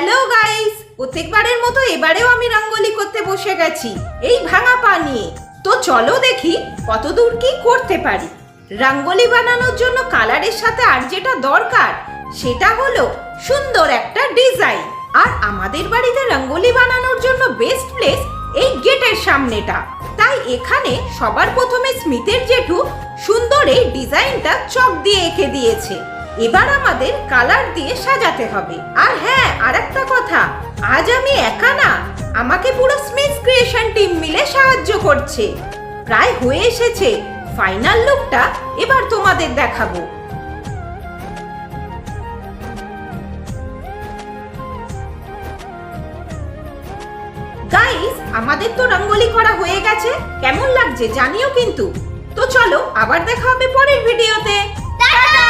Hello guys, প্রত্যেকবারের মতো এবারেও আমি রঙ্গোলি করতে বসে গেছি এই ভাঙা পা নিয়ে। তো চলো দেখি কতদূর কি করতে পারি। রঙ্গোলি বানানোর জন্য কালারের সাথে আর যেটা দরকার সেটা হলো সুন্দর একটা ডিজাইন। আর আমাদের বাড়িতে রঙ্গোলি বানানোর জন্য বেস্ট প্লেস এই গেটের সামনেটা। তাই এখানে সবার প্রথমে স্মিথের জেঠু সুন্দর এই ডিজাইনটা চক দিয়ে এঁকে দিয়েছে। এবার আমাদের কালার দিয়ে সাজাতে হবে। আর হ্যাঁ, আরেকটা কথা, আজ আমি একা না, আমাকে পুরো স্মিথ ক্রিয়েশন টিম মিলে সাহায্য করছে। প্রায় হয়ে এসেছে, ফাইনাল লুকটা এবার তোমাদের দেখাবো। গাইস, আমাদের তো রঙ্গোলি করা হয়ে গেছে, কেমন লাগছে জানিও কিন্তু। তো চলো আবার দেখা হবে পরের ভিডিওতে। টাটা!